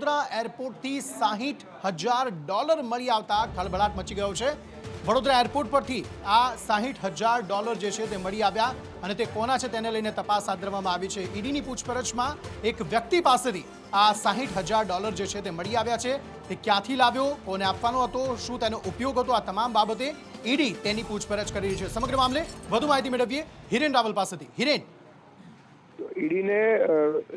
વડોદરા એરપોર્ટથી $60,000 મળી આવતા ખળભળાટ મચી ગયો છે। વડોદરા એરપોર્ટ પરથી આ $60,000 જે છે તે મળી આવ્યા અને તે કોના છે તેને લઈને તપાસ હાથ ધરવામાં આવી છે। ઈડીની પૂછપરછમાં એક વ્યક્તિ પાસેથી આ $60,000 જે છે તે મળી આવ્યા છે। તે ક્યાંથી લાવ્યો, કોને આપવાનો હતો, શું તેનો ઉપયોગ હતો, આ તમામ બાબતે ઈડી તેની પૂછપરછ કરી રહી છે। સમગ્ર મામલે વધુ માહિતી મેળવીએ હિરેન રાવલ પાસેથી। હિરેન, ઈડીને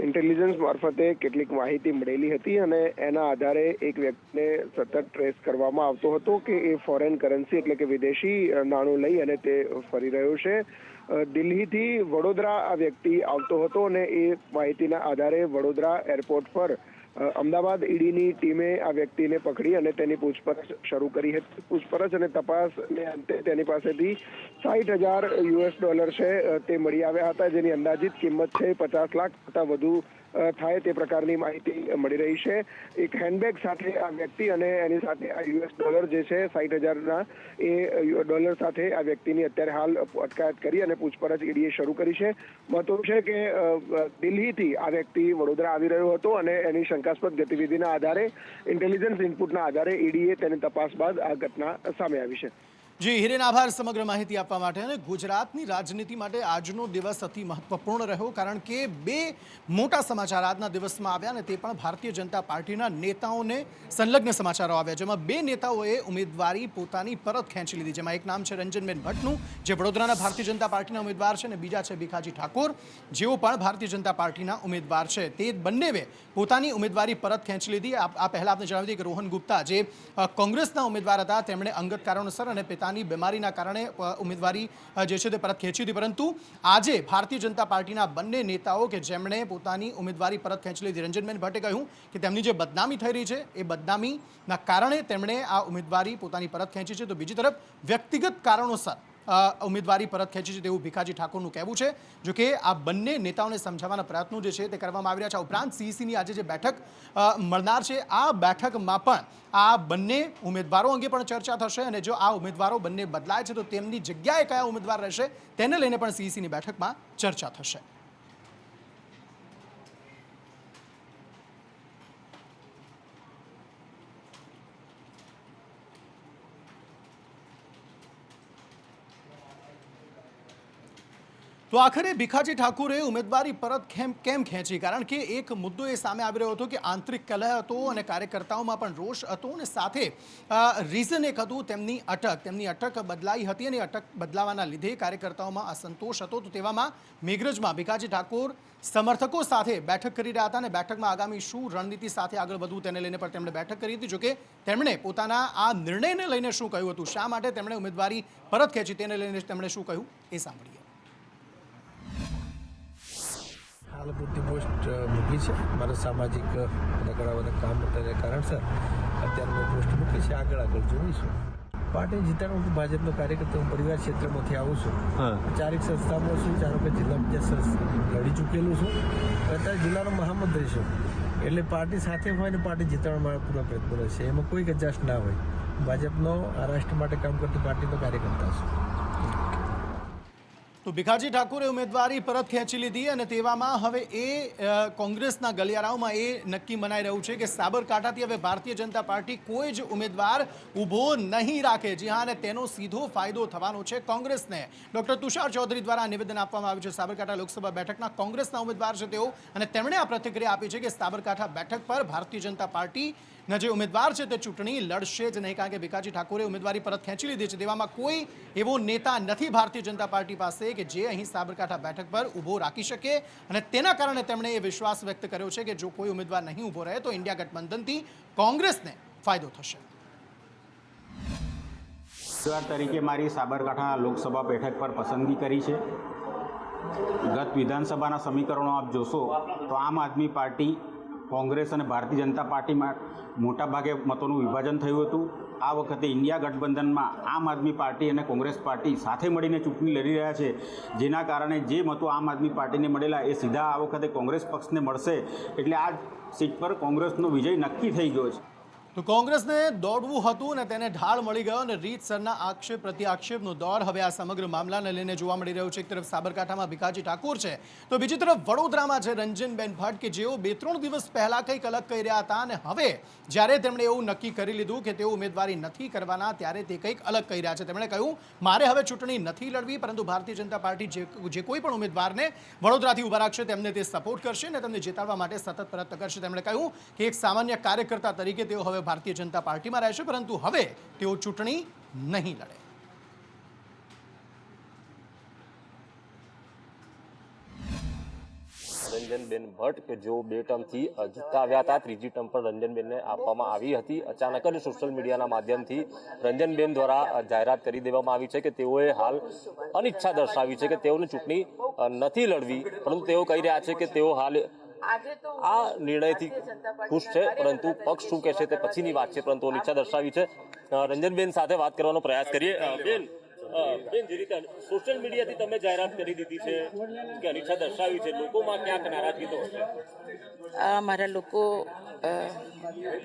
ઇન્ટેલિજન્સ મારફતે કેટલીક માહિતી મળેલી હતી અને એના આધારે એક વ્યક્તિને સતત ટ્રેસ કરવામાં આવતો હતો કે એ ફોરેન કરન્સી એટલે કે વિદેશી નાણું લઈ અને તે ફરી રહ્યો છે। દિલ્હીથી વડોદરા આ વ્યક્તિ આવતો હતો અને એ માહિતીના આધારે વડોદરા એરપોર્ટ પર અમદાવાદ ઈડીની ટીમે આ વ્યક્તિને પકડી અને તેની પૂછપરછ શરૂ કરી હતી। પૂછપરછ અને તપાસને અંતે તેની પાસેથી $60,000 છે તે મળી આવ્યા હતા, જેની અંદાજિત કિંમત છે 50 લાખ કરતાં વધુ થાય તે પ્રકારની માહિતી મળી રહી છે। એક હેન્ડબેગ સાથે આ વ્યક્તિ અને એની સાથે આ $60 જે છે 60,000ના એ ડોલર સાથે આ વ્યક્તિની અત્યારે હાલ અટકાયત કરી અને પૂછપરછ ઈડીએ શરૂ કરી છે। મહત્વનું છે કે દિલ્હીથી આ વ્યક્તિ વડોદરા આવી રહ્યો હતો અને એની શંકાસ્પદ ગતિવિધિના આધારે ઇન્ટેલિજન્સ ઇનપુટના આધારે ઈડીએ તેની તપાસ બાદ આ ઘટના સામે આવી છે। જી હિરેન, આભાર સમગ્ર માહિતી આપવા માટે। અને ગુજરાતની રાજનીતિ માટે આજનો દિવસ અતિ મહત્વપૂર્ણ રહ્યો, કારણ કે બે મોટા સમાચાર આજના દિવસમાં આવ્યા અને તે પણ ભારતીય જનતા પાર્ટીના નેતાઓને સંલગ્ન સમાચારો આવ્યા, જેમાં બે નેતાઓએ ઉમેદવારી પોતાની પરત ખેંચી લીધી। જેમાં એક નામ છે રંજનબેન ભટ્ટનું, જે વડોદરાના ભારતીય જનતા પાર્ટીના ઉમેદવાર છે, અને બીજા છે ભીખાજી ઠાકોર, જેઓ પણ ભારતીય જનતા પાર્ટીના ઉમેદવાર છે। તે બંનેએ પોતાની ઉમેદવારી પરત ખેંચી લીધી। આ પહેલા આપણે જણાવી દઈએ કે રોહન ગુપ્તા, જે કોંગ્રેસના ઉમેદવાર હતા, તેમણે અંગત કારણોસર અને પિતાની બીમારીના કારણે ઉમેદવારી જે છે તે પરત ખેંચી હતી, પરંતુ આજે ભારતીય જનતા પાર્ટીના બંને નેતાઓ કે જેમણે પોતાની ઉમેદવારી પરત ખેંચી લીધી, રંજનબેન ભટ્ટે કહ્યું કે તેમની જે બદનામી થઈ રહી છે એ બદનામીના કારણે તેમણે આ ઉમેદવારી પોતાની પરત ખેંચી છે, તો બીજી તરફ વ્યક્તિગત કારણોસર ઉમેદવારી પરત ખેંચી છે તેવું ભીખાજી ઠાકોરનું કહેવું છે। જો કે આ બંને નેતાઓને સમજાવવાના પ્રયત્નો જે છે તે કરવામાં આવી રહ્યા છે। ઉપરાંત સીઈસીની આજે જે બેઠક મળનાર છે, આ બેઠકમાં પણ આ બંને ઉમેદવારો અંગે પણ ચર્ચા થશે, અને જો આ ઉમેદવારો બંને બદલાય છે તો તેમની જગ્યાએ કયા ઉમેદવાર રહેશે તેને લઈને પણ સીઈસીની બેઠકમાં ચર્ચા થશે। તો આખરે ભીખાજી ઠાકોરે ઉમેદવારી પરત કેમ ખેંચી? કારણ કે એક મુદ્દો એ સામે આવી રહ્યો હતો કે આંતરિક કલહ હતો અને કાર્યકર્તાઓમાં પણ રોષ હતો, અને સાથે રીઝન એક હતું તેમની અટક બદલાઈ હતી, અને અટક બદલાવાના લીધે કાર્યકર્તાઓમાં અસંતોષ હતો। તો તેવામાં મેઘરજમાં ભીખાજી ઠાકોર સમર્થકો સાથે બેઠક કરી રહ્યા હતા, અને બેઠકમાં આગામી શું રણનીતિ સાથે આગળ વધવું તેને લઈને પણ તેમણે બેઠક કરી હતી। જોકે તેમણે પોતાના આ નિર્ણયને લઈને શું કહ્યું હતું, શા માટે તેમણે ઉમેદવારી પરત ખેંચી તેને લઈને તેમણે શું કહ્યું એ સાંભળીએ। હાલ પૂરતી પોસ્ટ મૂકી છે, મારા સામાજિક કડાવાના કામ હતા કારણસર અત્યારે મેં પોસ્ટ મૂકી છે। આગળ જોઈશું। પાર્ટી જીતાડો, હું ભાજપનો કાર્યકર્તા, હું પરિવાર ક્ષેત્રમાંથી આવું છું। 4 સંસ્થામાં છું, 4 વખત જિલ્લા પંચાયત લડી ચૂકેલું છું, અત્યારે જિલ્લાનો મહામંત્રી છું। એટલે પાર્ટી સાથે હોય ને પાર્ટી જીતાડવા માટે પૂરા પ્રયત્નો રહેશે, એમાં કોઈ કચાશ ના હોય। ભાજપનો આ રાષ્ટ્ર માટે કામ કરતી પાર્ટીનો કાર્યકર્તા છું। તો ભીખાજી ઠાકોરે ઉમેદવારી પરત ખેંચી લીધી, અને તેવામાં હવે એ કોંગ્રેસના ગલિયારાઓમાં એ નક્કી મનાઈ રહ્યું છે કે સાબરકાંઠાથી હવે ભારતીય જનતા પાર્ટી કોઈ જ ઉમેદવાર ઊભો નહીં રાખે। જી હા, અને તેનો સીધો ફાયદો થવાનો છે કોંગ્રેસને। ડૉક્ટર તુષાર ચૌધરી દ્વારા નિવેદન આપવામાં આવ્યું છે। સાબરકાંઠા લોકસભા બેઠકના કોંગ્રેસના ઉમેદવાર છે તેઓ, અને તેમણે આ પ્રતિક્રિયા આપી છે કે સાબરકાંઠા બેઠક પર ભારતીય જનતા પાર્ટીના જે ઉમેદવાર છે તે ચૂંટણી લડશે જ નહીં, કારણ કે ભીખાજી ઠાકોરે ઉમેદવારી પરત ખેંચી લીધી છે। તેવામાં કોઈ એવો નેતા નથી ભારતીય જનતા પાર્ટી પાસે કે જે અહીં સાબરકાંઠા બેઠક પર ઊભો રાખી શકે, અને તેના કારણે તેમણે એ વિશ્વાસ વ્યક્ત કર્યો છે કે જો કોઈ ઉમેદવાર નહીં ઊભો રહે તો ઇન્ડિયા ગઠબંધનથી કોંગ્રેસને ફાયદો થશે। ઉમેદવાર તરીકે મારી સાબરકાંઠા લોકસભા બેઠક પર પસંદગી કરી છે। ગત વિધાનસભાના સમીકરણો આપ જોશો તો આમ આદમી પાર્ટી, કોંગ્રેસ અને ભારતીય જનતા પાર્ટીમાં મોટાભાગે મતોનું વિભાજન થયું હતું। આ વખતે ઇન્ડિયા ગઠબંધનમાં આમ આદમી પાર્ટી અને કોંગ્રેસ પાર્ટી સાથે મળીને ચૂંટણી લડી રહ્યા છે, જેના કારણે જે મતો આમ આદમી પાર્ટીને મળેલા એ સીધા આ વખતે કોંગ્રેસ પક્ષને મળશે, એટલે આ સીટ પર કોંગ્રેસનો વિજય નક્કી થઈ ગયો છે। તો કોંગ્રેસને દોડવું હતું અને તેને ઢાળ મળી ગયો અને રીતસરના આક્ષેપ પ્રતિ આક્ષેપનો દોર હવે આ સમગ્ર મામલાને લઈને જોવા મળી રહ્યો છે. એક તરફ સાબરકાંઠામાં ભીખાજી ઠાકોર છે તો બીજી તરફ વડોદરામાં છે રંજનબેન ભટ્ટ કે જેઓ 2-3 દિવસ પહેલા કંઈક અલગ કહી રહ્યા હતા અને હવે જ્યારે તેમણે એવું નક્કી કરી લીધું કે તેઓ ઉમેદવારી નથી કરવાના ત્યારે તે કંઈક અલગ કહી રહ્યા છે. તેમણે કહ્યું મારે હવે ચૂંટણી નથી લડવી, પરંતુ ભારતીય જનતા પાર્ટી જે કોઈ પણ ઉમેદવારને વડોદરાથી ઉભા રાખશે તેમને તે સપોર્ટ કરશે અને તેમને જીતાડવા માટે સતત પ્રયત્ન કરશે. તેમણે કહ્યું કે એક સામાન્ય કાર્યકર્તા તરીકે તેઓ હવે ભારતીય જનતા પાર્ટીમાં રહેશે, પરંતુ હવે તેઓ ચૂંટણી નહીં લડે. રંજનબેન ભટ્ટ કે જેઓ 2 ટર્મથી જીતતા આવ્યા હતા, ત્રીજી ટર્મ પર રંજનબેનને આપવામાં આવી હતી. અચાનક જ સોશિયલ મીડિયાના માધ્યમથી રંજનબેન દ્વારા જાહેરાત કરી દેવામાં આવી છે કે તેઓએ હાલ અનિચ્છા દર્શાવી છે કે તેઓને ચૂંટણી નથી લડવી, પરંતુ તેઓ કહી રહ્યા છે કે તેઓ હાલ આ નિર્ણયથી ખુશ છે, પરંતુ પક્ષ શું કહેશે તે પછીની વાત છે, પરંતુ અનિચ્છા દર્શાવી છે. રંજનબેન સાથે વાત કરવાનો પ્રયાસ કરીએ. બેન, જે રીતે સોશિયલ મીડિયાથી તમે જાહેરાત કરી દીધી છે કે અનિચ્છા દર્શાવી છે, લોકોમાં ક્યાંક નારાજગી તો હશે? મારા લોકો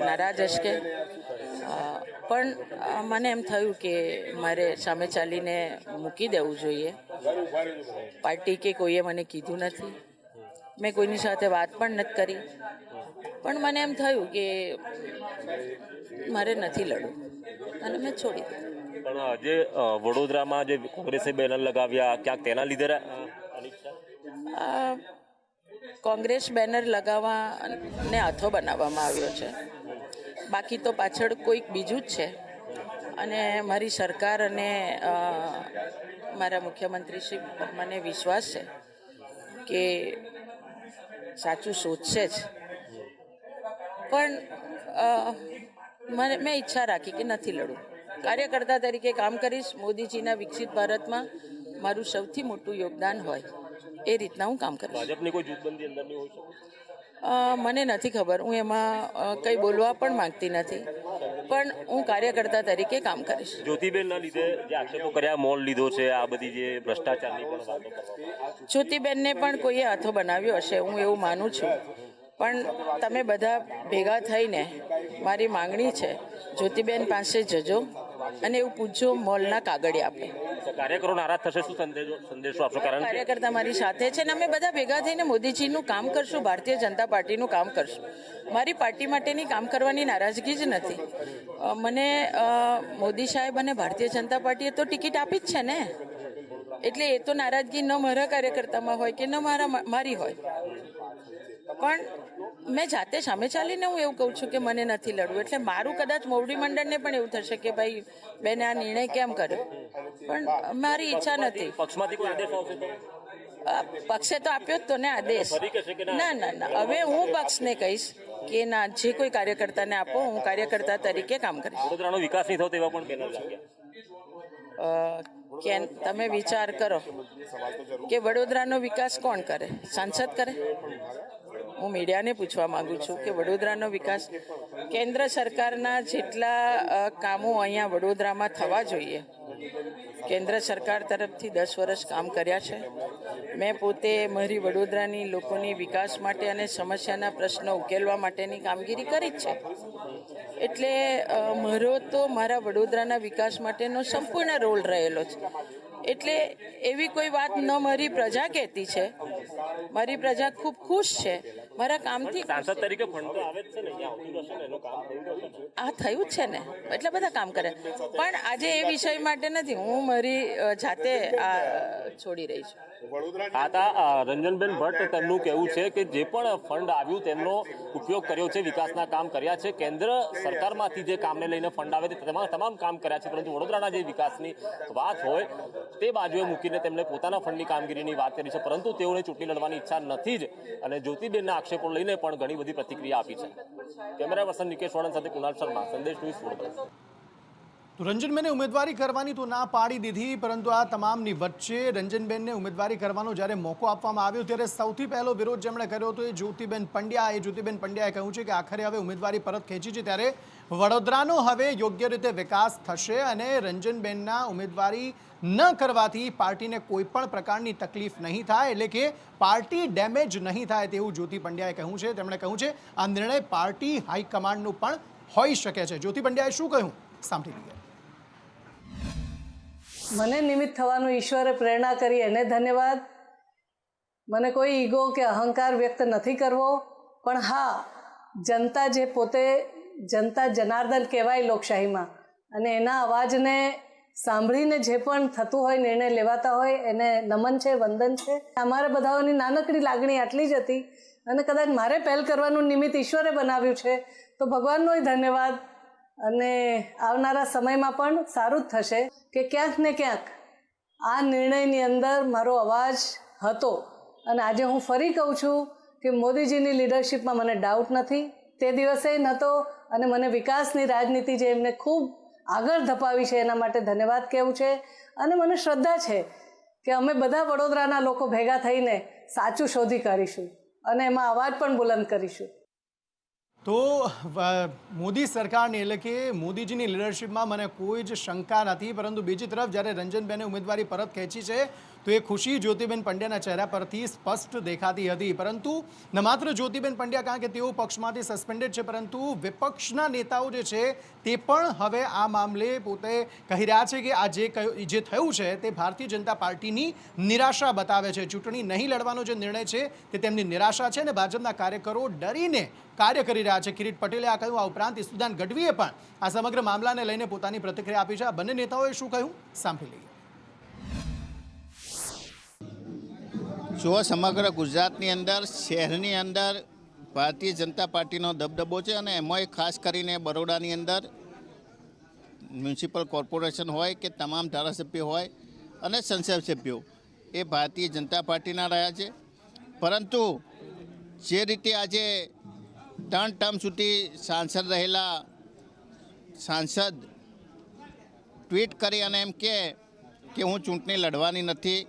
નારાજ હશે, પણ મને એમ થયું કે મારે સામે ચાલીને મૂકી દેવું જોઈએ. પાર્ટી કે કોઈએ મને કીધું નથી, મેં કોઈની સાથે વાત પણ નથી કરી, પણ મને એમ થયું કે મારે નથી લડવું અને મેં છોડી દીધું. પણ જે વડોદરામાં જે કોંગ્રેસે બેનર લગાવ્યા, ક્યાંક તેના લીધે કોંગ્રેસ બેનર લગાવવાને હાથો બનાવવામાં આવ્યો છે, બાકી તો પાછળ કોઈક બીજું જ છે. અને મારી સરકાર અને મારા મુખ્યમંત્રીશ્રી પર મને વિશ્વાસ છે કે સાચું શોધશે જ. પણ મેં ઈચ્છા રાખી કે નથી લડવું, કાર્યકર્તા તરીકે કામ કરીશ. મોદીજીના વિકસિત ભારતમાં મારું સૌથી મોટું યોગદાન હોય એ રીતના હું કામ કરીશ. ભાજપની કોઈ જૂથબંધી અંદરની હોય છે? મને નથી ખબર, હું એમાં કંઈ બોલવા પણ માંગતી નથી, પણ હું કાર્યકર્તા તરીકે કામ કરીશ. જ્યોતિબેનના લીધે જે આક્ષેપો કર્યા, મોલ લીધો છે, આ બધી જે ભ્રષ્ટાચારની પણ વાતો કરવામાં, જ્યોતિબેનને પણ કોઈએ હાથો બનાવ્યો હશે, હું એવું માનું છું. પણ તમે બધા ભેગા થઈને, મારી માંગણી છે, જ્યોતિબેન પાસે જજો અને એવું પૂછજો મોલના કાગળિયા આપે. કાર્યકરો નારાજ થશે, શું સંદેશો આપશો? કારણ કાર્યકર્તા મારી સાથે છે ને અમે બધા ભેગા થઈને મોદીજીનું કામ કરશું, ભારતીય જનતા પાર્ટીનું કામ કરશું. મારી પાર્ટી માટેની કામ કરવાની નારાજગી જ નથી. મને મોદી સાહેબ અને ભારતીય જનતા પાર્ટીએ તો ટિકિટ આપી જ છે ને, એટલે એ તો નારાજગી ન મારા કાર્યકર્તામાં હોય કે ન મારી હોય. પણ મેં જાતે સામે ચાલીને હું એવું કહું છું કે મને નથી લડવું, એટલે મારું કદાચ મોવડી મંડળને પણ એવું થશે કે ભાઈ બેને આ નિર્ણય કેમ કર્યો, પણ મારી ઈચ્છા નથી. પક્ષમાંથી કોઈ આદેશ આવશે તો? પક્ષે તો આપ્યો જ તો ને આદેશ. ના ના ના, હવે હું પક્ષને કહીશ કે ના, જે કોઈ કાર્યકર્તાને આપો, હું કાર્યકર્તા તરીકે કામ કરીશ. વડોદરાનો વિકાસ નહીં થયો તેવા પણ બેનર લાગ્યા. કે તમે વિચાર કરો કે વડોદરાનો વિકાસ કોણ કરે? સાંસદ કરે? હું મીડિયાને પૂછવા માંગુ છું કે વડોદરાનો વિકાસ કેન્દ્ર સરકારના જેટલા કામો અહીંયા વડોદરામાં થવા જોઈએ, કેન્દ્ર સરકાર તરફથી 10 વર્ષ કામ કર્યા છે. મેં પોતે મારી વડોદરાની લોકોની વિકાસ માટે અને સમસ્યાના પ્રશ્નો ઉકેલવા માટેની કામગીરી કરી જ છે. એટલે મારો તો મારા વડોદરાના વિકાસ માટેનો સંપૂર્ણ રોલ રહેલો છે. એટલે એવી કોઈ વાત ન મારી પ્રજા કહેતી છે, મારી પ્રજા ખૂબ ખુશ છે મારા કામથી. સાંસદ તરીકે ફંડ તો આવે જ છે ને, અહીંયા આવતું હશે ને, એનું કામ થયું હશે ને? આ થયું જ છે ને, એટલે બધા કામ કરે. પણ આજે એ વિષય માટે નથી, હું મારી જાતે આ છોડી રહી છું. રંજનબેન ભટ્ટ, તેમનું કહેવું છે કે જે પણ ફંડ આવ્યું તેમનો ઉપયોગ કર્યો છે, વિકાસના કામ કર્યા છે. કેન્દ્ર સરકારમાંથી જે કામને લઈને ફંડ આવે તે તમામ કામ કર્યા છે, પરંતુ વડોદરાના જે વિકાસની વાત હોય તે બાજુએ મૂકીને તેમણે પોતાના ફંડની કામગીરીની વાત કરી છે, પરંતુ તેઓને ચૂંટણી લડવાની ઈચ્છા નથી જ. અને જ્યોતિબેનના આક્ષેપો લઈને પણ ઘણી બધી પ્રતિક્રિયા આપી છે. કેમેરા પર્સન નિકેશ વાળન સાથે કુણાલ શર્મા, સંદેશ ન્યૂઝ વડોદરા. તો રંજનબેને ઉમેદવારી કરવાની તો ના પાડી દીધી, પરંતુ આ તમામની વચ્ચે રંજનબેનને ઉમેદવારી કરવાનો જ્યારે મોકો આપવામાં આવ્યો ત્યારે સૌથી પહેલો વિરોધ જેમણે કર્યો હતો એ જ્યોતિબેન પંડ્યાએ કહ્યું છે કે આખરે હવે ઉમેદવારી પરત ખેંચી છે ત્યારે વડોદરાનો હવે યોગ્ય રીતે વિકાસ થશે અને રંજનબેનના ઉમેદવારી ન કરવાથી પાર્ટીને કોઈ પણ પ્રકારની તકલીફ નહીં થાય, એટલે કે પાર્ટી ડેમેજ નહીં થાય તેવું જ્યોતિ પંડ્યાએ કહ્યું છે. તેમણે કહ્યું છે આ નિર્ણય પાર્ટી હાઈકમાન્ડનું પણ હોઈ શકે છે. જ્યોતિ પંડ્યાએ શું કહ્યું સાંભળી લઈએ. મને નિમિત્ત થવાનું ઈશ્વરે પ્રેરણા કરી એને ધન્યવાદ. મને કોઈ ઈગો કે અહંકાર વ્યક્ત નથી કરવો, પણ હા, જનતા જે પોતે જનતા જનાર્દન કહેવાય લોકશાહીમાં, અને એના અવાજને સાંભળીને જે પણ થતું હોય, નિર્ણય લેવાતા હોય, એને નમન છે, વંદન છે. અમારા બધાઓની નાનકડી લાગણી આટલી જ હતી અને કદાચ મારે પહેલ કરવાનું નિમિત્ત ઈશ્વરે બનાવ્યું છે, તો ભગવાનનોય ધન્યવાદ. અને આવનારા સમયમાં પણ સારું જ થશે કે ક્યાંક ને ક્યાંક આ નિર્ણયની અંદર મારો અવાજ હતો. અને આજે હું ફરી કહું છું કે મોદીજીની લીડરશિપમાં મને ડાઉટ નથી, તે દિવસે નહોતો. અને મને વિકાસની રાજનીતિ જે એમને ખૂબ આગળ ધપાવી છે એના માટે ધન્યવાદ કહેવું છે. અને મને શ્રદ્ધા છે કે અમે બધા વડોદરાના લોકો ભેગા થઈને સાચું શોધી કાઢીશું અને એમાં અવાજ પણ બુલંદ કરીશું. તો મોદી સરકારની એટલે કે મોદીજીની લીડરશિપમાં મને કોઈ જ શંકા નથી, પરંતુ બીજી તરફ જ્યારે રંજનબેને ઉમેદવારી પરત ખેંચી છે તો એ ખુશી જ્યોતિબેન પંડ્યાના ચહેરા પરથી સ્પષ્ટ દેખાતી હતી. પરંતુ ન માત્ર જ્યોતિબેન પંડ્યા, કારણ કે તેઓ પક્ષમાંથી સસ્પેન્ડેડ છે, પરંતુ વિપક્ષના નેતાઓ જે છે તે પણ હવે આ મામલે પોતે કહી રહ્યા છે કે આ જે થયું છે તે ભારતીય જનતા પાર્ટીની નિરાશા બતાવે છે. ચૂંટણી નહીં લડવાનો જે નિર્ણય છે તે તેમની નિરાશા છે અને ભાજપના કાર્યકરો ડરીને કાર્ય કરી રહ્યા છે. કિરીટ પટેલે આ કહ્યું. આ ઉપરાંત ઈસુદાન ગઢવીએ પણ આ સમગ્ર મામલાને લઈને પોતાની પ્રતિક્રિયા આપી છે. આ બંને નેતાઓએ શું કહ્યું સાંભળી લઈએ. જો સમગ્ર ગુજરાતની અંદર, શહેરની અંદર ભારતીય જનતા પાર્ટીનો દબદબો છે અને એમાંય ખાસ કરીને બરોડાની અંદર મ્યુનિસિપલ કોર્પોરેશન હોય કે તમામ ધારાસભ્યો હોય અને સંસદ સભ્યો એ ભારતીય જનતા પાર્ટીના રહ્યા છે. પરંતુ જે રીતે આજે 3 ટર્મ સુધી સાંસદ રહેલા સાંસદ ટ્વીટ કરી અને એમ કે હું ચૂંટણી લડવાની નથી,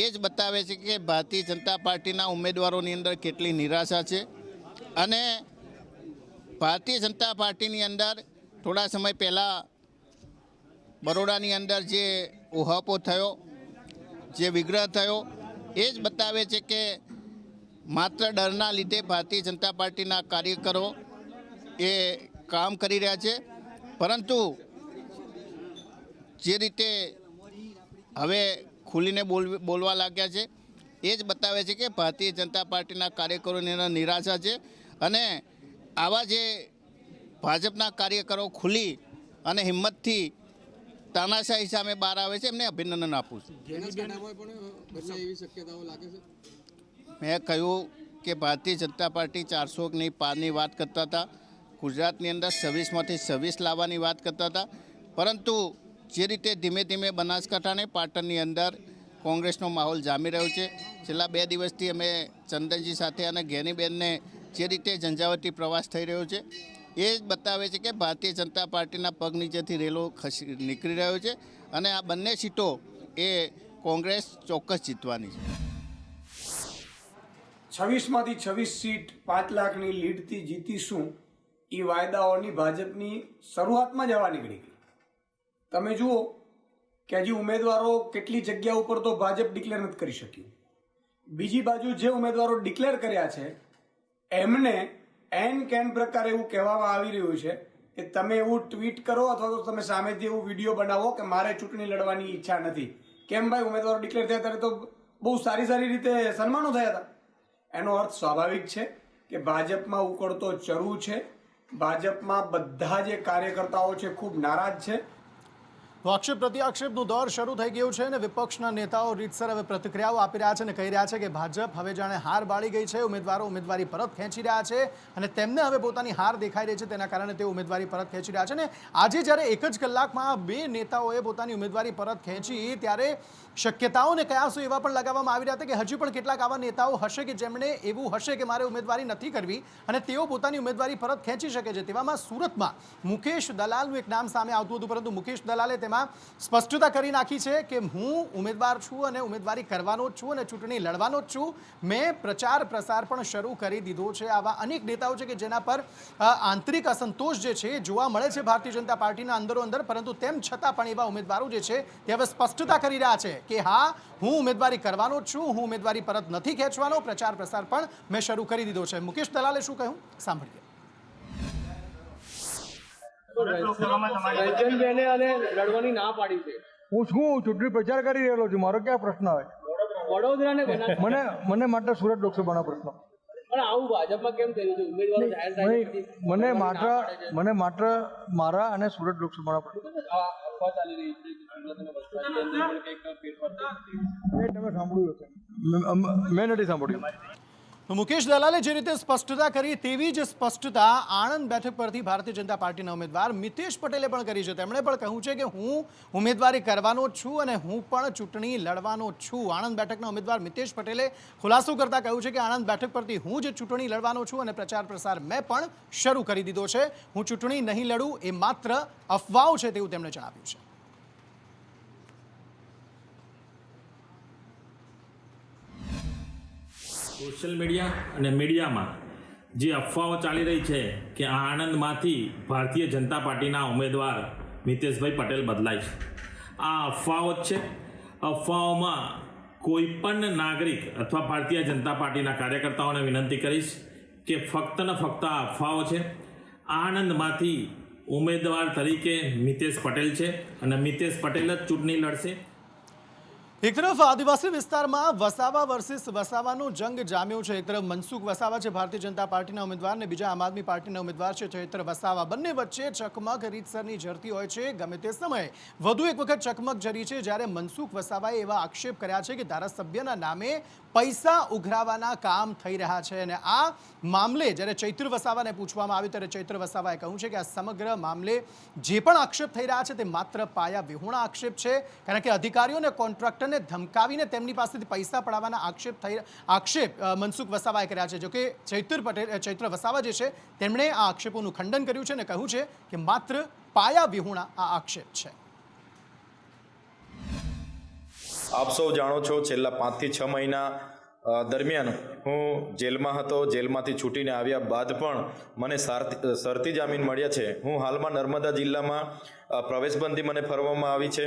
એ જ બતાવે છે કે ભારતીય જનતા પાર્ટીના ઉમેદવારોની અંદર કેટલી નિરાશા છે. અને ભારતીય જનતા પાર્ટીની અંદર થોડા સમય પહેલાં બરોડાની અંદર જે ઉહાપો થયો, જે વિગ્રહ થયો, એ જ બતાવે છે કે માત્ર ડરના લીધે ભારતીય જનતા પાર્ટીના કાર્યકરો એ કામ કરી રહ્યા છે. પરંતુ જે રીતે હવે ખુલીને બોલવા લાગ્યા છે એ જ બતાવે છે કે ભારતીય જનતા પાર્ટીના કાર્યકરોની અંદર નિરાશા છે. અને આવા જે ભાજપના કાર્યકરો ખુલી અને હિંમતથી તાનાશાહી સામે બહાર આવે છે એમને અભિનંદન આપું છું. મેં કહ્યું કે ભારતીય જનતા પાર્ટી 400 પારની વાત કરતા હતા, ગુજરાતની અંદર 26માંથી 26 લાવવાની વાત કરતા હતા. પરંતુ જે રીતે ધીમે ધીમે બનાસકાંઠા પાટણની અંદર કોંગ્રેસનો માહોલ જામી રહ્યો છે. છેલ્લા 2 દિવસથી અમે ચંદનજી સાથે અને જ્ઞાનીબેનને જે રીતે ઝંઝાવતી પ્રવાસ થઈ રહ્યો છે એ જ બતાવે છે કે ભારતીય જનતા પાર્ટીના પગ નીચેથી રેલો નીકળી રહ્યો છે અને આ બંને સીટો એ કોંગ્રેસ ચોક્કસ જીતવાની છે. 26માંથી 26 સીટ 5 લાખની લીડથી જીતીશું એ વાયદાઓની ભાજપની શરૂઆતમાં જ હવા નીકળી ગઈ. તમે જુઓ કે હજી ઉમેદવારો કેટલી જગ્યા ઉપર તો ભાજપ ડિક્લેર નથી કરી શક્યું. બીજી બાજુ જે ઉમેદવારો ડિક્લેર કર્યા છે એમને એન કેન પ્રકારે એવું કહેવામાં આવી રહ્યું છે કે તમે એવું ટ્વીટ કરો અથવા તો તમે સામેથી એવું વિડીયો બનાવો કે મારે ચૂંટણી લડવાની ઈચ્છા નથી. કેમ ભાઈ, ઉમેદવારો ડિક્લેર થયા ત્યારે તો બહુ સારી રીતે સન્માનો થયા હતા. એનો અર્થ સ્વાભાવિક છે કે ભાજપમાં ઉકળતો ચરુ છે. ભાજપમાં બધા જે કાર્યકર્તાઓ છે ખૂબ નારાજ છે. તો આક્ષેપ પ્રત્યાક્ષેપનું દોર શરૂ થઈ ગયું છે અને વિપક્ષના નેતાઓ રીતસર હવે પ્રતિક્રિયાઓ આપી રહ્યા છે અને કહી રહ્યા છે કે ભાજપ હવે જાણે હાર બાળી ગઈ છે, ઉમેદવારો ઉમેદવારી પરત ખેંચી રહ્યા છે અને તેમને હવે પોતાની હાર દેખાઈ રહી છે, તેના કારણે તેઓ ઉમેદવારી પરત ખેંચી રહ્યા છે. અને આજે જ્યારે એક જ કલાકમાં બે નેતાઓએ પોતાની ઉમેદવારી પરત ખેંચી ત્યારે શક્યતાઓને કયાસો એવા પણ લગાવવામાં આવી રહ્યા હતા કે હજી પણ કેટલાક આવા નેતાઓ હશે કે જેમણે એવું હશે કે મારે ઉમેદવારી નથી કરવી અને તેઓ પોતાની ઉમેદવારી પરત ખેંચી શકે છે. તેવામાં સુરતમાં મુકેશ દલાલનું એક નામ સામે આવતું હતું, પરંતુ મુકેશ દલાલે તેમાં સ્પષ્ટતા કરી નાખી છે કે હું ઉમેદવાર છું અને ઉમેદવારી કરવાનો જ છું અને ચૂંટણી લડવાનો જ છું. મેં પ્રચાર પ્રસાર પણ શરૂ કરી દીધો છે. આવા અનેક નેતાઓ છે કે જેના પર આંતરિક અસંતોષ જે છે જોવા મળે છે ભારતીય જનતા પાર્ટીના અંદરો અંદર, પરંતુ તેમ છતાં પણ એવા ઉમેદવારો જે છે તે હવે સ્પષ્ટતા કરી રહ્યા છે કે હા, હું ઉમેદવારી કરવાનો જ છું, હું ઉમેદવારી પરત નથી ખેંચવાનો. પ્રચાર પ્રસાર પણ મેં શરૂ કરી દીધો છે. મુકેશ દલાલે શું કહ્યું સાંભળીએ. રંજનબેને અને લડવાની ના પાડી છે. હું શું ચૂંટણી પ્રચાર કરી રહેલો છું, મારો ક્યાં પ્રશ્ન હોય? વડોદરા ને મને માત્ર સુરત લોકસભાનો પ્રશ્ન. પણ આવું ભાજપમાં કેમ થયું છે? ઉમેદવારો જાહેર થાય મને માત્ર મારા અને સુરત લોકસભાનો પ્રશ્ન. અફવા ચાલી રહી છે કે સુરત અને વડોદરાની અંદર કંઈક ફેરફાર થશે. તમે સાંભળ્યું હશે, મેં નથી સાંભળ્યું. તો મુકેશ દલાલે જે રીતે સ્પષ્ટતા કરી તેવી જ સ્પષ્ટતા આણંદ બેઠક પરથી ભારતીય જનતા પાર્ટીના ઉમેદવાર મિતેશ પટેલે પણ કરી છે. તેમણે પણ કહ્યું છે કે હું ઉમેદવારી કરવાનો જ છું અને હું પણ ચૂંટણી લડવાનો જ છું. આણંદ બેઠકના ઉમેદવાર મિતેશ પટેલે ખુલાસો કરતા કહ્યું છે કે આણંદ બેઠક પરથી હું જ ચૂંટણી લડવાનો છું અને પ્રચાર પ્રસાર મેં પણ શરૂ કરી દીધો છે. હું ચૂંટણી નહીં લડું એ માત્ર અફવાઓ છે તેવું તેમણે જણાવ્યું છે. સોશિયલ મીડિયા અને મીડિયામાં જે અફવાઓ ચાલી રહી છે કે આણંદમાંથી ભારતીય જનતા પાર્ટીના ઉમેદવાર મિતેશભાઈ પટેલ બદલાય છે, આ અફવાઓ જ છે. અફવાઓમાં કોઈ પણ નાગરિક અથવા ભારતીય જનતા પાર્ટીના કાર્યકર્તાઓને વિનંતી કરીશ કે ફક્ત ને ફક્ત આ અફવાઓ છે. આણંદમાંથી ઉમેદવાર તરીકે મિતેશ પટેલ છે અને મિતેશ પટેલ જ ચૂંટણી લડશે. એક તરફ આદિવાસી વિસ્તારમાં વસાવા વર્સિસ વસાવાનો જંગ જામ્યો છે. એક તરફ મનસુખ વસાવા છે ભારતીય જનતા પાર્ટીના ઉમેદવાર ને બીજા આમ આદમી પાર્ટીના ઉમેદવાર છે ચૈત્ર વસાવા. બંને વચ્ચે ચકમક રીતસરની ઝરતી હોય છે. ગમે તે સમયે વધુ એક વખત ચકમક ઝરી છે જ્યારે મનસુખ વસાવાએ એવા આક્ષેપ કર્યા છે કે ધારાસભ્યના નામે પૈસા ઉઘરાવાના કામ થઈ રહ્યા છે. અને આ મામલે જ્યારે ચૈત્ર વસાવાને પૂછવામાં આવ્યું ત્યારે ચૈત્ર વસાવાએ કહ્યું છે કે આ સમગ્ર મામલે જે પણ આક્ષેપ થઈ રહ્યા છે તે માત્ર પાયા વિહોણા આક્ષેપ છે, કારણ કે અધિકારીઓને કોન્ટ્રાક્ટરને ધમકાવીને તેમની પાસેથી પૈસા પડાવવાના આક્ષેપ મનસુખ વસાવાએ કર્યા છે. જોકે ચૈત્ર વસાવા જે છે તેમણે આ આક્ષેપોનું ખંડન કર્યું છે અને કહ્યું છે કે માત્ર પાયા વિહોણા આ આક્ષેપ છે. આપ સૌ જાણો છો, છેલ્લા 5 થી 6 મહિના દરમિયાન હું જેલમાં હતો. જેલમાંથી છૂટીને આવ્યા બાદ પણ મને શરતી જામીન મળ્યા છે. હું હાલમાં નર્મદા જિલ્લામાં પ્રવેશબંધી મને ફરવામાં આવી છે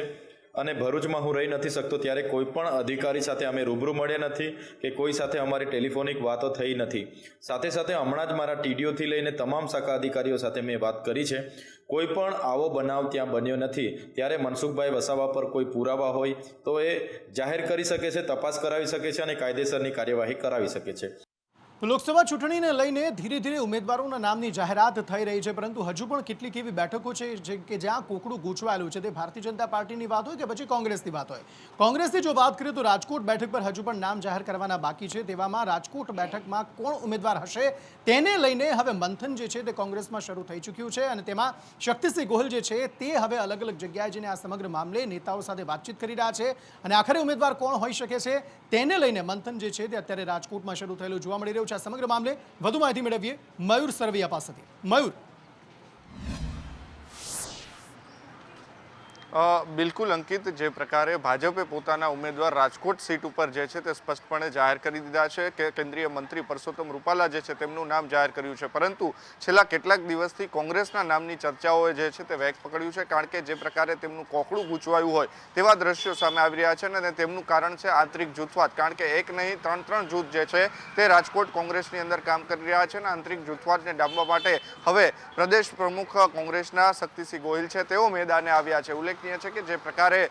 અને ભરૂચમાં હું રહી નથી શકતો, ત્યારે કોઈ પણ અધિકારી સાથે અમે રૂબરૂ મળ્યા નથી કે કોઈ સાથે અમારી ટેલિફોનિક વાતો થઈ નથી. સાથે સાથે હમણાં જ મારા ટીડીઓથી લઈને તમામ શાખા અધિકારીઓ સાથે મેં વાત કરી છે. કોઈ પણ આવો બનાવ ત્યાં બન્યો નથી. ત્યારે મનસુખભાઈ વસાવા પર કોઈ પુરાવા હોય તો એ જાહેર કરી શકે છે, તપાસ કરાવી શકે છે અને કાયદેસરની કાર્યવાહી કરાવી શકે છે. લોકસભા ચૂંટણીને લઈને ધીરે ધીરે ઉમેદવારોના નામની જાહેરાત થઈ રહી છે, પરંતુ હજુ પણ કેટલીક એવી બેઠકો છે કે જ્યાં કોકડું ગૂંચવાયેલું છે. તે ભારતીય જનતા પાર્ટીની વાત હોય કે પછી કોંગ્રેસની વાત હોય. કોંગ્રેસની જો વાત કરીએ તો રાજકોટ બેઠક પર હજુ પણ નામ જાહેર કરવાના બાકી છે. તેવામાં રાજકોટ બેઠકમાં કોણ ઉમેદવાર હશે તેને લઈને હવે મંથન જે છે તે કોંગ્રેસમાં શરૂ થઈ ચૂક્યું છે અને તેમાં શક્તિસિંહ ગોહિલ જે છે તે હવે અલગ અલગ જગ્યાએ જઈને આ સમગ્ર મામલે નેતાઓ સાથે વાતચીત કરી રહ્યા છે અને આખરે ઉમેદવાર કોણ હોઈ શકે છે તેને લઈને મંથન જે છે તે અત્યારે રાજકોટમાં શરૂ થયેલું જોવા મળી રહ્યું છે. આ સમગ્ર મામલે વધુ માહિતી મેળવીએ મયુર સરવૈયા પાસેથી. મયુર, બિલકુલ અંકિત, જે પ્રકારે ભાજપે પોતાના ઉમેદવાર રાજકોટ સીટ ઉપર જે છે તે સ્પષ્ટપણે જાહેર કરી દીધા છે કે કેન્દ્રીય મંત્રી પરસોત્તમ રૂપાલા જે છે તેમનું નામ જાહેર કર્યું છે, પરંતુ છેલ્લા કેટલાક દિવસથી કોંગ્રેસના નામની ચર્ચાઓએ જે છે તે વેગ પકડ્યું છે, કારણ કે જે પ્રકારે તેમનું કોકડું ગૂંચવાયું હોય તેવા દ્રશ્યો સામે આવી રહ્યા છે અને તેમનું કારણ છે આંતરિક જૂથવાદ. કારણ કે એક નહીં 3 જૂથ જે છે તે રાજકોટ કોંગ્રેસની અંદર કામ કરી રહ્યા છે અને આંતરિક જૂથવાદને ડામવા માટે હવે પ્રદેશ પ્રમુખ કોંગ્રેસના શક્તિસિંહ ગોહિલ છે તેઓ મેદાને આવ્યા છે. ઉલ્લેખનીય છે કે જે પ્રકારે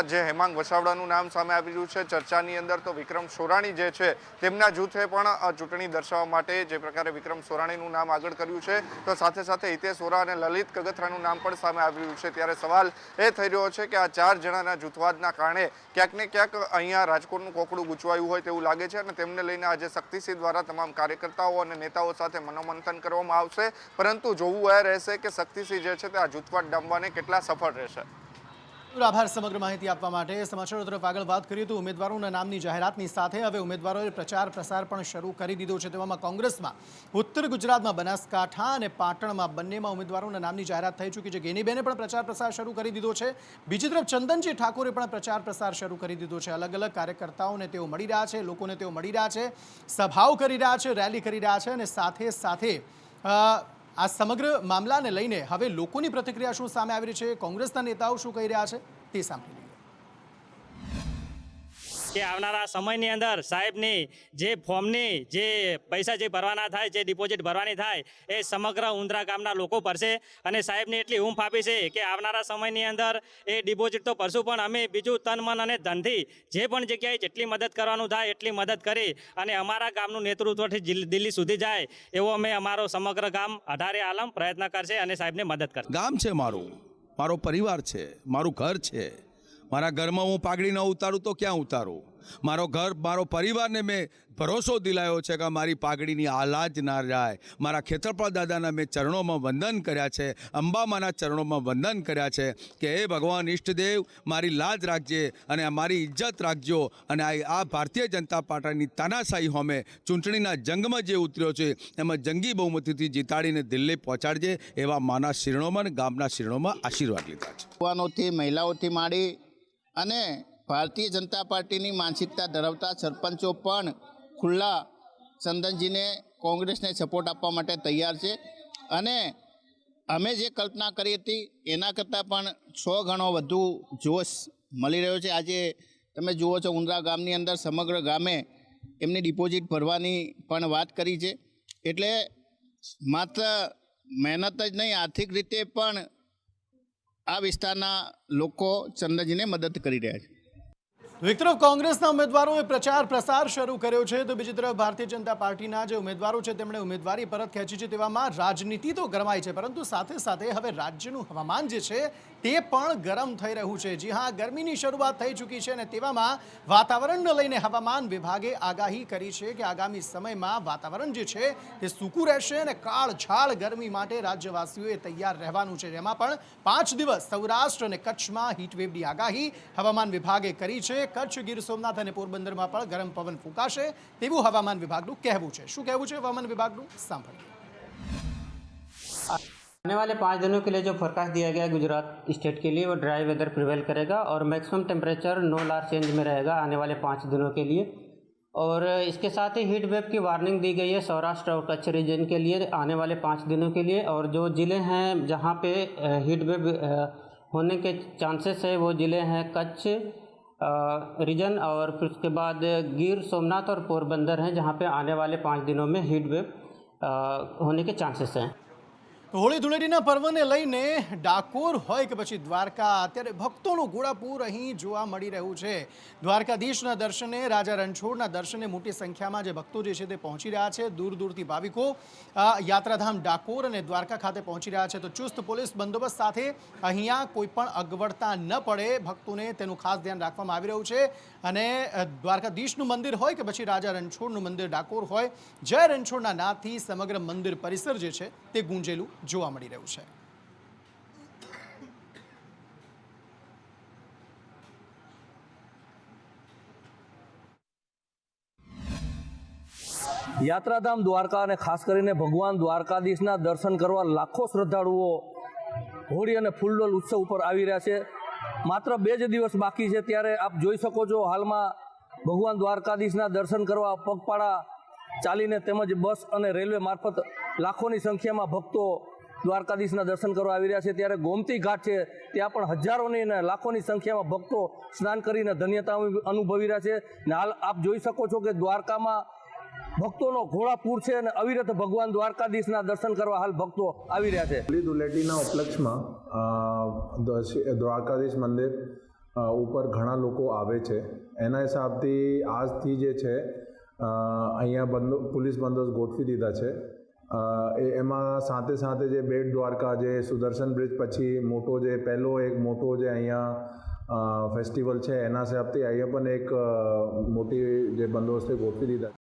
જે હેમાંગ વસાવડાનું નામ સામે આવી રહ્યું છે ચર્ચાની અંદર, તો વિક્રમ સોરાણી જે છે તેમના જૂથે પણ ચૂંટણી દર્શાવવા માટે જે પ્રકારે વિક્રમ સોરાણીનું નામ આગળ કર્યું છે, તો સાથે સાથે હિતેશ વોરા અને લલિત કગથરાનું નામ પણ સામે આવી રહ્યું છે. ત્યારે સવાલ એ થઈ રહ્યો છે કે આ 4 જણાના જૂથવાદના કારણે ક્યાંક ને ક્યાંક અહીંયા રાજકોટનું કોકડું ગૂંચવાયું હોય તેવું લાગે છે અને તેમને લઈને આજે શક્તિસિંહ દ્વારા તમામ કાર્યકર્તાઓ અને નેતાઓ સાથે મનોમંથન કરવામાં આવશે. પરંતુ જોવું એ રહેશે કે શક્તિસિંહ જે છે તે આ જૂથવાદ ડામવાને કેટલા સફળ રહેશે. આભાર સમગ્ર માહિતી આપવા માટે. સમાચારો તરફ આગળ વાત કરીએ તો ઉમેદવારોના નામની જાહેરાતની સાથે હવે ઉમેદવારોએ પ્રચાર પ્રસાર પણ શરૂ કરી દીધો છે. તેવામાં કોંગ્રેસમાં ઉત્તર ગુજરાતમાં બનાસકાંઠા અને પાટણમાં બંનેમાં ઉમેદવારોના નામની જાહેરાત થઈ ચૂકી છે. ગેનીબેને પણ પ્રચાર પ્રસાર શરૂ કરી દીધો છે. બીજી તરફ ચંદનજી ઠાકોરે પણ પ્રચાર પ્રસાર શરૂ કરી દીધો છે. અલગ અલગ કાર્યકર્તાઓને તેઓ મળી રહ્યા છે, લોકોને તેઓ મળી રહ્યા છે, સભાઓ કરી રહ્યા છે, રેલી કરી રહ્યા છે અને સાથે સાથે આ સમગ્ર મામલાને લઈને હવે લોકોની પ્રતિક્રિયા શું સામે આવી રહી છે, કોંગ્રેસના નેતાઓ શું કહી રહ્યા છે તે સાંભળી લઈએ. કે આવનારા સમયની અંદર સાહેબની જે ફોર્મની જે પૈસા જે ભરવાના થાય, જે ડિપોઝિટ ભરવાની થાય એ સમગ્ર ઉંદરા ગામના લોકો ભરશે અને સાહેબને એટલી ઊંઘ આપી છે કે આવનારા સમયની અંદર એ ડિપોઝિટ તો ભરશું પણ અમે બીજું તન મન અને ધનથી જે પણ જગ્યાએ જેટલી મદદ કરવાનું થાય એટલી મદદ કરી અને અમારા ગામનું નેતૃત્વથી દિલ્હી સુધી જાય એવો અમે અમારો સમગ્ર ગામ અઢારે આલમ પ્રયત્ન કરશે અને સાહેબને મદદ કરશે. ગામ છે મારું, મારો પરિવાર છે, મારું ઘર છે. મારા ઘરમાં હું પાઘડી ન ઉતારું તો ક્યાં ઉતારું? મારો ઘર, મારો પરિવારને મેં ભરોસો દિલાયો છે કે મારી પાઘડીની આલાજ ના જાય. મારા ખેતરપાળ દાદાના મેં ચરણોમાં વંદન કર્યા છે, અંબામાના ચરણોમાં વંદન કર્યા છે કે હે ભગવાન ઈષ્ટદેવ મારી લાજ રાખજે અને મારી ઇજ્જત રાખજો અને આ ભારતીય જનતા પાર્ટીની તાનાશાહી હોમે ચૂંટણીના જંગમાં જે ઉતર્યો છે એમાં જંગી બહુમતીથી જીતાડીને દિલ્હી પહોંચાડજે એવા માના શિરણોમાં અને ગામના શિરણોમાં આશીર્વાદ લીધા છે. યુવાનોથી, મહિલાઓથી માંડી અને ભારતીય જનતા પાર્ટીની માનસિકતા ધરાવતા સરપંચો પણ ખુલ્લા ચંદનજીને, કોંગ્રેસને સપોર્ટ આપવા માટે તૈયાર છે અને અમે જે કલ્પના કરી હતી એના કરતાં પણ 100 ગણો વધુ જોશ મળી રહ્યો છે. આજે તમે જુઓ છો ઉંદરા ગામની અંદર સમગ્ર ગામે એમની ડિપોઝિટ ભરવાની પણ વાત કરી છે. એટલે માત્ર મહેનત જ નહીં, આર્થિક રીતે પણ આ વિસ્તારના લોકો ચંદનજીને મદદ કરી રહ્યા છે. એક તરફ કોંગ્રેસના ઉમેદવારોએ પ્રચાર પ્રસાર શરૂ કર્યો છે તો બીજી તરફ ભારતીય જનતા પાર્ટીના જે ઉમેદવારો છે તેમણે ઉમેદવારી પરત ખેંચી છે. તેવામાં રાજનીતિ તો ગરમાઈ છે પરંતુ સાથે સાથે હવે રાજ્યનું હવામાન જે છે તે પણ ગરમ થઈ રહ્યું છે. જી હા, ગરમીની શરૂઆત થઈ ચૂકી છે અને તેવામાં વાતાવરણને લઈને હવામાન વિભાગે આગાહી કરી છે કે આગામી સમયમાં વાતાવરણ જે છે તે સૂકું રહેશે અને કાળઝાળ ગરમી માટે રાજ્યવાસીઓએ તૈયાર રહેવાનું છે. જેમાં પણ 5 દિવસ સૌરાષ્ટ્ર અને કચ્છમાં હીટવેવની આગાહી હવામાન વિભાગે કરી છે. કચ્છ, ગીર સોમનાથ અને પોરબંદરમાં પણ ગરમ પવન ફૂંકાશે તેવું હવામાન વિભાગનું કહેવું છે. શું કહેવું છે હવામાન વિભાગનું સાંભળીએ. आने वाले 5 दिनों के लिए जो फोरकास्ट दिया गया है गुजरात स्टेट के लिए वो ड्राई वेदर प्रिवेल करेगा और मैक्सिमम टेम्परेचर नो लार्ज चेंज में रहेगा आने वाले 5 दिनों के लिए. और इसके साथ ही हीट वेव की वार्निंग दी गई है सौराष्ट्र और कच्छ रीजन के लिए आने वाले 5 दिनों के लिए. और जो ज़िले हैं जहाँ पे हीट वेव होने के चांसेस है वो ज़िले हैं कच्छ रीजन और फिर उसके बाद गिर सोमनाथ और पोरबंदर हैं जहाँ पे आने वाले 5 दिनों में हीट वेव होने के चांसेस हैं. હોળી ધૂળેટીના પર્વને લઈને ડાકોર હોય કે પછી દ્વારકા અત્યારે ભક્તોનું ઘોડાપૂર અહીં જોવા મળી રહ્યું છે. દ્વારકાધીશના દર્શને, રાજા રણછોડના દર્શને મોટી સંખ્યામાં જે ભક્તો જે છે તે પહોંચી રહ્યા છે. દૂર દૂરથી ભાવિકો યાત્રાધામ ડાકોર અને દ્વારકા ખાતે પહોંચી રહ્યા છે. તો ચુસ્ત પોલીસ બંદોબસ્ત સાથે અહીંયા કોઈ પણ અગવડતા ન પડે ભક્તોને તેનું ખાસ ધ્યાન રાખવામાં આવી રહ્યું છે. અને દ્વારકાધીશનું મંદિર હોય કે પછી રાજા રણછોડનું મંદિર ડાકોર હોય, જય રણછોડના નાદથી સમગ્ર મંદિર પરિસર જે છે તે ગુંજેલું જોવા મળી રહ્યું છે. યાત્રાધામ દ્વારકા અને ખાસ કરીને ભગવાન દ્વારકાધીશના દર્શન કરવા લાખો શ્રદ્ધાળુઓ હોળી અને ફૂલડોલ ઉત્સવ ઉપર આવી રહ્યા છે. માત્ર 2 જ દિવસ બાકી છે ત્યારે આપ જોઈ શકો છો હાલમાં ભગવાન દ્વારકાધીશના દર્શન કરવા પગપાળા ચાલીને તેમજ બસ અને રેલવે મારફત લાખોની સંખ્યામાં ભક્તો દ્વારકાધીશના દર્શન કરવા આવી રહ્યા છે. ત્યારે ગોમતી ઘાટ છે ત્યાં પણ હજારોની અને લાખોની સંખ્યામાં ભક્તો સ્નાન કરીને ધન્યતા અનુભવી રહ્યા છે. ને હાલ આપ જોઈ શકો છો કે દ્વારકામાં ભક્તોનો ઘોડાપૂર છે અને અવિરત ભગવાન દ્વારકાધીશના દર્શન કરવા હાલ ભક્તો આવી રહ્યા છે. હોળી ધૂળેટીના ઉપલક્ષમાં દ્વારકાધીશ મંદિર ઉપર ઘણા લોકો આવે છે. એના હિસાબથી આજથી જે છે અહીંયા પોલીસ બંદોબસ્ત ગોઠવી દીધા છે. એમાં સાથે સાથે જે બેટ દ્વારકા જે સુદર્શન બ્રિજ પછી મોટો જે પહેલો એક મોટો જે અહીંયા ફેસ્ટિવલ છે એના હિસાબથી અહીંયા પણ એક મોટી જે બંદોબસ્ત ગોઠવી દીધા.